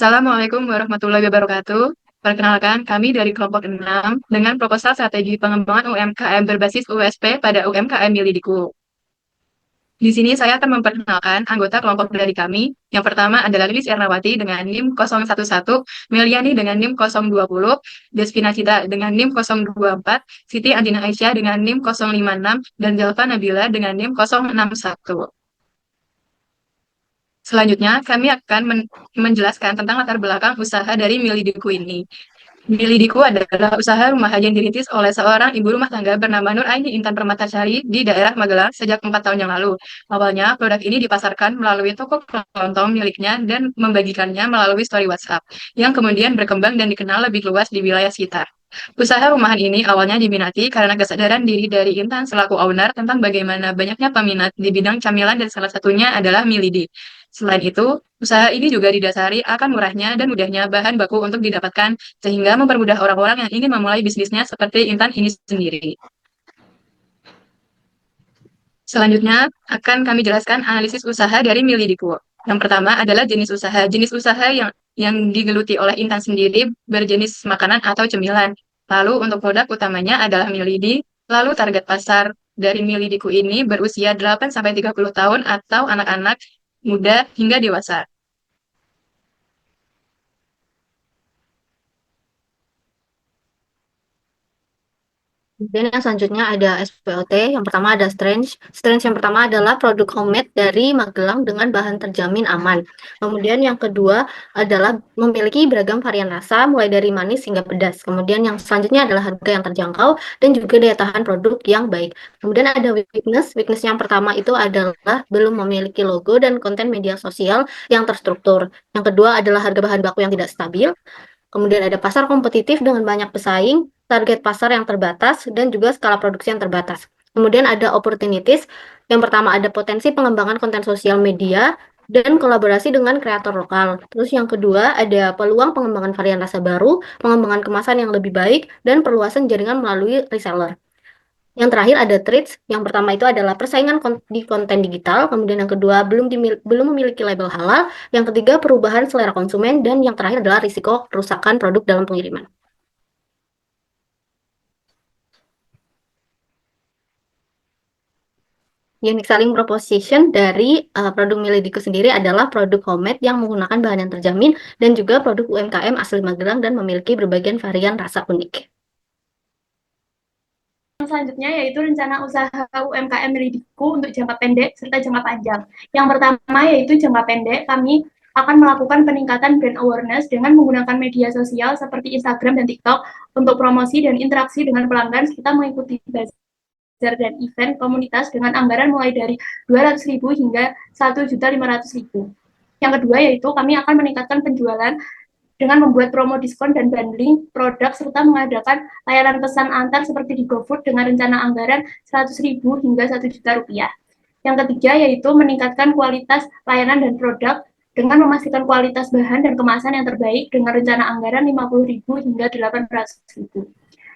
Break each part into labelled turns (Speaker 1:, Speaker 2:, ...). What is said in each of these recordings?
Speaker 1: Assalamualaikum warahmatullahi wabarakatuh. Perkenalkan, kami dari kelompok 6 dengan proposal strategi pengembangan UMKM berbasis USP pada UMKM Milidiku. Di sini saya akan memperkenalkan anggota kelompok dari kami. Yang pertama adalah Lilis Ernawati dengan NIM 011, Meliani dengan NIM 020, Despina Cita dengan NIM 024, Siti Andina Aisyah dengan NIM 056, dan Zelva Nabila dengan NIM 061. Selanjutnya, kami akan menjelaskan tentang latar belakang usaha dari Milidiku ini. Milidiku adalah usaha rumahan yang dirintis oleh seorang ibu rumah tangga bernama Nur Aini Intan Permatasari di daerah Magelang sejak 4 tahun yang lalu. Awalnya, produk ini dipasarkan melalui toko kelontong miliknya dan membagikannya melalui story WhatsApp, yang kemudian berkembang dan dikenal lebih luas di wilayah sekitar. Usaha rumahan ini awalnya diminati karena kesadaran diri dari Intan selaku owner tentang bagaimana banyaknya peminat di bidang camilan dan salah satunya adalah milidi. Selain itu, usaha ini juga didasari akan murahnya dan mudahnya bahan baku untuk didapatkan, sehingga mempermudah orang-orang yang ingin memulai bisnisnya seperti Intan ini sendiri. Selanjutnya, akan kami jelaskan analisis usaha dari Milidiku. Yang pertama adalah jenis usaha. Jenis usaha yang digeluti oleh Intan sendiri berjenis makanan atau cemilan. Lalu untuk produk utamanya adalah Milidi. Lalu target pasar dari Milidiku ini berusia 8-30 tahun atau anak-anak muda hingga dewasa.
Speaker 2: Kemudian yang selanjutnya ada SPOT, yang pertama ada Strange. Strange yang pertama adalah produk homemade dari Magelang dengan bahan terjamin aman. Kemudian yang kedua adalah memiliki beragam varian rasa, mulai dari manis hingga pedas. Kemudian yang selanjutnya adalah harga yang terjangkau dan juga daya tahan produk yang baik. Kemudian ada weakness. Weakness yang pertama itu adalah belum memiliki logo dan konten media sosial yang terstruktur. Yang kedua adalah harga bahan baku yang tidak stabil. Kemudian ada pasar kompetitif dengan banyak pesaing, target pasar yang terbatas, dan juga skala produksi yang terbatas. Kemudian ada opportunities. Yang pertama ada potensi pengembangan konten sosial media dan kolaborasi dengan kreator lokal. Terus yang kedua ada peluang pengembangan varian rasa baru, pengembangan kemasan yang lebih baik, dan perluasan jaringan melalui reseller. Yang terakhir ada threats. Yang pertama itu adalah persaingan di konten digital. Kemudian yang kedua belum memiliki label halal. Yang ketiga perubahan selera konsumen. Dan yang terakhir adalah risiko kerusakan produk dalam pengiriman. Unique selling proposition dari produk Milediku sendiri adalah produk homemade yang menggunakan bahan yang terjamin dan juga produk UMKM asli Magelang dan memiliki berbagai varian rasa unik.
Speaker 3: Selanjutnya yaitu rencana usaha UMKM Milidiku untuk jangka pendek serta jangka panjang. Yang pertama yaitu jangka pendek, kami akan melakukan peningkatan brand awareness dengan menggunakan media sosial seperti Instagram dan TikTok untuk promosi dan interaksi dengan pelanggan serta mengikuti bazar dan event komunitas dengan anggaran mulai dari 200.000 hingga 1.500.000. Yang kedua yaitu kami akan meningkatkan penjualan dengan membuat promo diskon dan bundling produk serta mengadakan layanan pesan antar seperti di GoFood dengan rencana anggaran 100.000 hingga 1 juta rupiah. Yang ketiga yaitu meningkatkan kualitas layanan dan produk dengan memastikan kualitas bahan dan kemasan yang terbaik dengan rencana anggaran 50.000 hingga 800.000.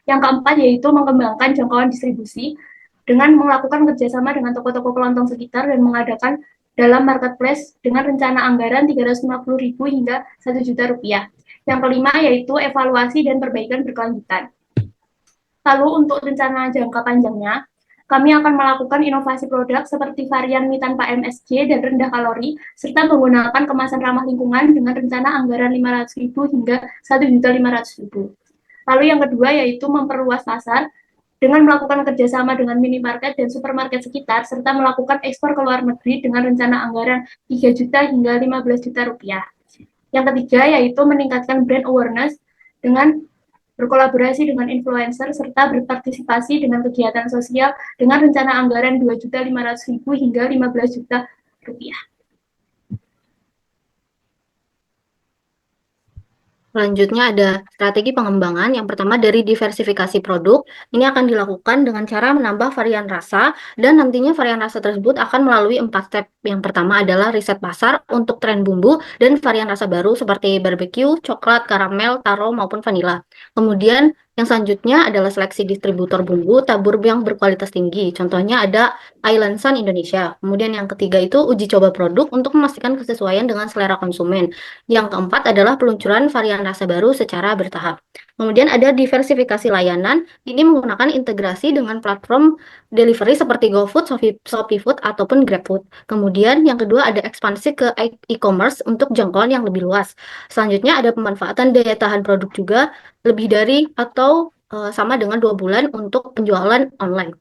Speaker 3: Yang keempat yaitu mengembangkan jangkauan distribusi dengan melakukan kerjasama dengan toko-toko kelontong sekitar dan mengadakan dalam marketplace dengan rencana anggaran 350.000 hingga 1 juta rupiah. Yang kelima yaitu evaluasi dan perbaikan berkelanjutan. Lalu untuk rencana jangka panjangnya, kami akan melakukan inovasi produk seperti varian mie tanpa MSG dan rendah kalori, serta menggunakan kemasan ramah lingkungan dengan rencana anggaran 500.000 hingga 1.500.000. Lalu yang kedua yaitu memperluas pasar dengan melakukan kerjasama dengan minimarket dan supermarket sekitar, serta melakukan ekspor ke luar negeri dengan rencana anggaran 3 juta hingga 15 juta rupiah. Yang ketiga yaitu meningkatkan brand awareness dengan berkolaborasi dengan influencer serta berpartisipasi dengan kegiatan sosial dengan rencana anggaran 2.500.000 hingga 15 juta rupiah.
Speaker 2: Selanjutnya ada strategi pengembangan. Yang pertama dari diversifikasi produk. Ini akan dilakukan dengan cara menambah varian rasa dan nantinya varian rasa tersebut akan melalui 4 step. Yang pertama adalah riset pasar untuk tren bumbu dan varian rasa baru seperti barbecue, coklat, karamel, taro maupun vanila. Kemudian Yang selanjutnya adalah seleksi distributor bumbu tabur yang berkualitas tinggi. Contohnya ada Island Sun Indonesia. Kemudian yang ketiga itu uji coba produk untuk memastikan kesesuaian dengan selera konsumen. Yang keempat adalah peluncuran varian rasa baru secara bertahap. Kemudian ada diversifikasi layanan. Ini menggunakan integrasi dengan platform delivery seperti GoFood, ShopeeFood, ataupun GrabFood. Kemudian yang kedua ada ekspansi ke e-commerce untuk jangkauan yang lebih luas. Selanjutnya ada pemanfaatan daya tahan produk juga lebih dari atau sama dengan 2 bulan untuk penjualan online.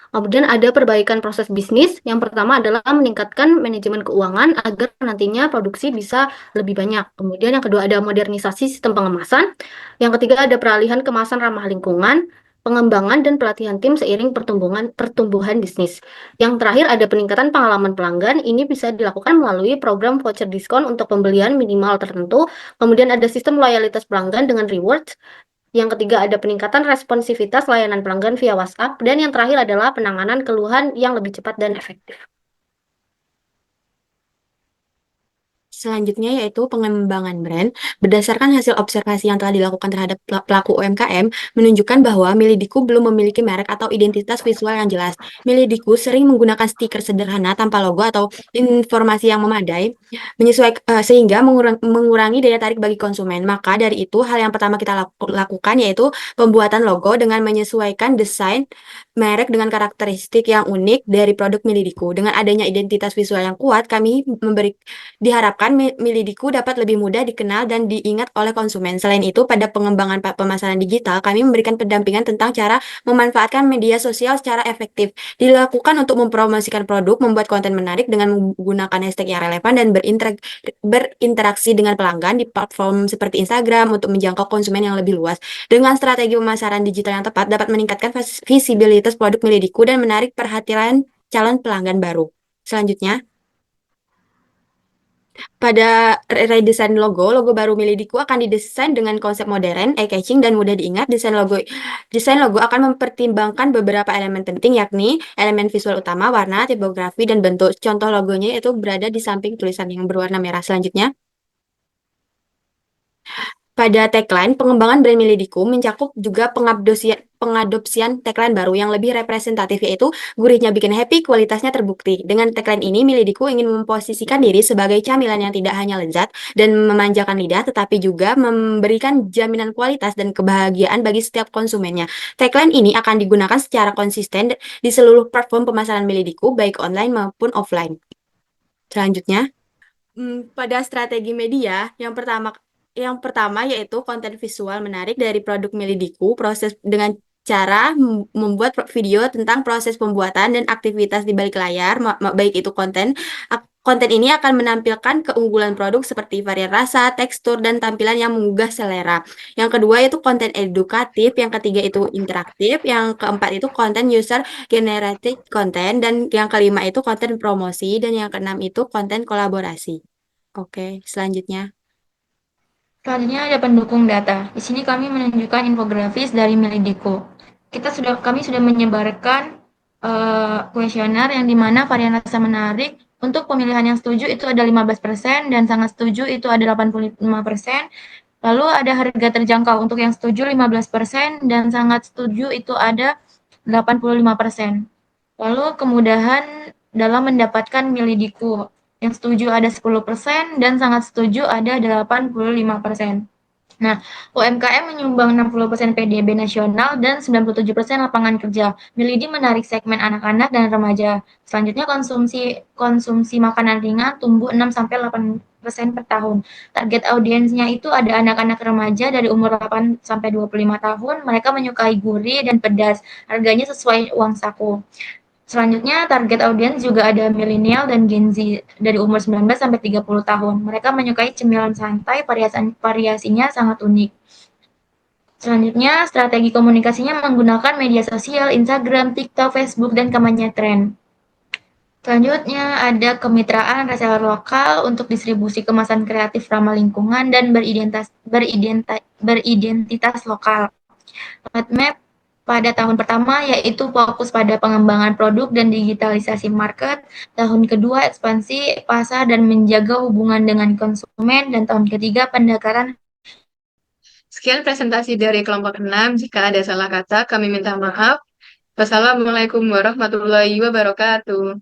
Speaker 2: Kemudian ada perbaikan proses bisnis. Yang pertama adalah meningkatkan manajemen keuangan agar nantinya produksi bisa lebih banyak. Kemudian yang kedua ada modernisasi sistem pengemasan. Yang ketiga ada peralihan kemasan ramah lingkungan, pengembangan dan pelatihan tim seiring pertumbuhan bisnis. Yang terakhir ada peningkatan pengalaman pelanggan. Ini bisa dilakukan melalui program voucher diskon untuk pembelian minimal tertentu. Kemudian ada sistem loyalitas pelanggan dengan rewards. Yang ketiga ada peningkatan responsivitas layanan pelanggan via WhatsApp. Dan yang terakhir adalah penanganan keluhan yang lebih cepat dan efektif.
Speaker 4: Selanjutnya yaitu pengembangan brand. Berdasarkan hasil observasi yang telah dilakukan terhadap pelaku UMKM, menunjukkan bahwa Milidiku belum memiliki merek atau identitas visual yang jelas. Milidiku sering menggunakan stiker sederhana tanpa logo atau informasi yang memadai, sehingga mengurangi daya tarik bagi konsumen. Maka dari itu, hal yang pertama kita lakukan yaitu pembuatan logo dengan menyesuaikan desain merek dengan karakteristik yang unik dari produk Milidiku. Dengan adanya identitas visual yang kuat, diharapkan Milidiku dapat lebih mudah dikenal dan diingat oleh konsumen. Selain itu, pada pengembangan pemasaran digital, kami memberikan pendampingan tentang cara memanfaatkan media sosial secara efektif. Dilakukan untuk mempromosikan produk, membuat konten menarik dengan menggunakan hashtag yang relevan dan berinteraksi dengan pelanggan di platform seperti Instagram untuk menjangkau konsumen yang lebih luas. Dengan strategi pemasaran digital yang tepat, dapat meningkatkan visibilitas produk Milidiku dan menarik perhatian calon pelanggan baru. Selanjutnya, pada redesign logo baru Milidiku akan didesain dengan konsep modern, eye-catching, dan mudah diingat. Desain logo akan mempertimbangkan beberapa elemen penting, yakni elemen visual utama, warna, tipografi, dan bentuk. Contoh logonya itu berada di samping tulisan yang berwarna merah. Selanjutnya, pada tagline, pengembangan brand Milidiku mencakup juga pengadopsian tagline baru yang lebih representatif, yaitu gurihnya bikin happy, kualitasnya terbukti. Dengan tagline ini, Milidiku ingin memposisikan diri sebagai camilan yang tidak hanya lezat dan memanjakan lidah, tetapi juga memberikan jaminan kualitas dan kebahagiaan bagi setiap konsumennya. Tagline ini akan digunakan secara konsisten di seluruh platform pemasaran Milidiku, baik online maupun offline. Selanjutnya, pada strategi media, yang pertama yaitu konten visual menarik dari produk Milidiku, proses dengan cara membuat video tentang proses pembuatan dan aktivitas di balik layar, baik itu konten ini akan menampilkan keunggulan produk seperti varian rasa, tekstur, dan tampilan yang menggugah selera. Yang kedua itu konten edukatif, yang ketiga itu interaktif, yang keempat itu konten user generated content, dan yang kelima itu konten promosi, dan yang keenam itu konten kolaborasi. Oke, selanjutnya.
Speaker 1: Selanjutnya ada pendukung data. Di sini kami menunjukkan infografis dari Milidiku. Kami sudah menyebarkan kuesioner yang dimana varian rasa menarik untuk pemilihan yang setuju itu ada 15% dan sangat setuju itu ada 85%. Lalu ada harga terjangkau untuk yang setuju 15% dan sangat setuju itu ada 85%. Lalu kemudahan dalam mendapatkan Milidiku. Yang setuju ada 10% dan sangat setuju ada 85%. Nah, UMKM menyumbang 60% PDB nasional dan 97% lapangan kerja. Milidi menarik segmen anak-anak dan remaja. Selanjutnya konsumsi makanan ringan tumbuh 6-8% per tahun. Target audiensnya itu ada anak-anak remaja dari umur 8 sampai 25 tahun. Mereka menyukai gurih dan pedas. Harganya sesuai uang saku. Selanjutnya, target audiens juga ada milenial dan Gen Z dari umur 19 sampai 30 tahun. Mereka menyukai cemilan santai, variasinya sangat unik. Selanjutnya, strategi komunikasinya menggunakan media sosial, Instagram, TikTok, Facebook, dan kampanye tren. Selanjutnya, ada kemitraan reseller lokal untuk distribusi kemasan kreatif ramah lingkungan dan beridentitas lokal. Roadmap pada tahun pertama yaitu fokus pada pengembangan produk dan digitalisasi market, tahun kedua ekspansi pasar dan menjaga hubungan dengan konsumen, dan tahun ketiga pendekaran. Sekian presentasi dari kelompok 6. Jika ada salah kata, kami minta maaf. Wassalamualaikum warahmatullahi wabarakatuh.